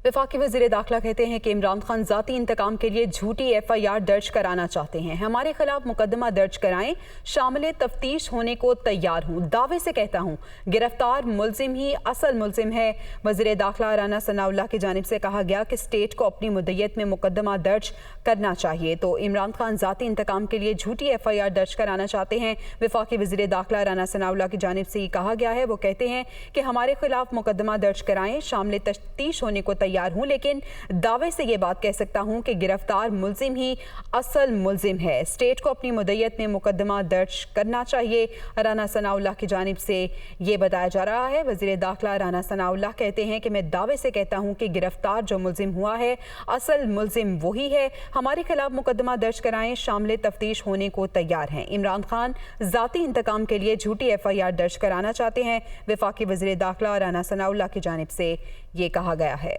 वफाकी वज़ीर दाखिला कहते हैं कि इमरान खान ज़ाती इंतकाम के लिए झूठी FIR दर्ज कराना चाहते हैं। हमारे खिलाफ मुकदमा दर्ज कराएं, शामिल तफ्तीश होने को तैयार हूँ। दावे से कहता हूँ गिरफ्तार मुलजिम ही असल मुलजिम है। वज़ीर दाखिला राना सनाउल्लाह की जानिब से कहा गया कि स्टेट को अपनी मुद्दत में मुकदमा दर्ज करना चाहिए। तो इमरान खान ज़ाती इंतकाम के लिए झूठी FIR दर्ज कराना चाहते हैं। वफाकी वज़ीर दाखिला राना सनाउल्लाह की जानिब से ये कहा गया है, वो कहते हैं कि हमारे खिलाफ मुकदमा दर्ज कराएं, शामिल तफ्तीश होने को तैयार हूं, लेकिन दावे से ये बात कह सकता हूं कि गिरफ्तार मुलजिम ही असल मुलजिम है। स्टेट को अपनी मुद्दत में मुकदमा दर्ज करना चाहिए। राना सनाउल्लाह की जानिब से ये बताया जा रहा है। वज़ीर दाखिला राना सनाउल्लाह कहते हैं कि मैं दावे से कहता हूं कि गिरफ्तार जो मुलजिम हुआ है असल मुलजिम वही है। हमारे खिलाफ मुकदमा दर्ज कराएं, शामिल तफ्तीश होने को तैयार हैं। इमरान खान ज़ाती इंतकाम के लिए झूठी FIR दर्ज कराना चाहते हैं। वफाकी वज़ीर दाखिला राना सनाउल्लाह की जानिब से ये कहा गया है।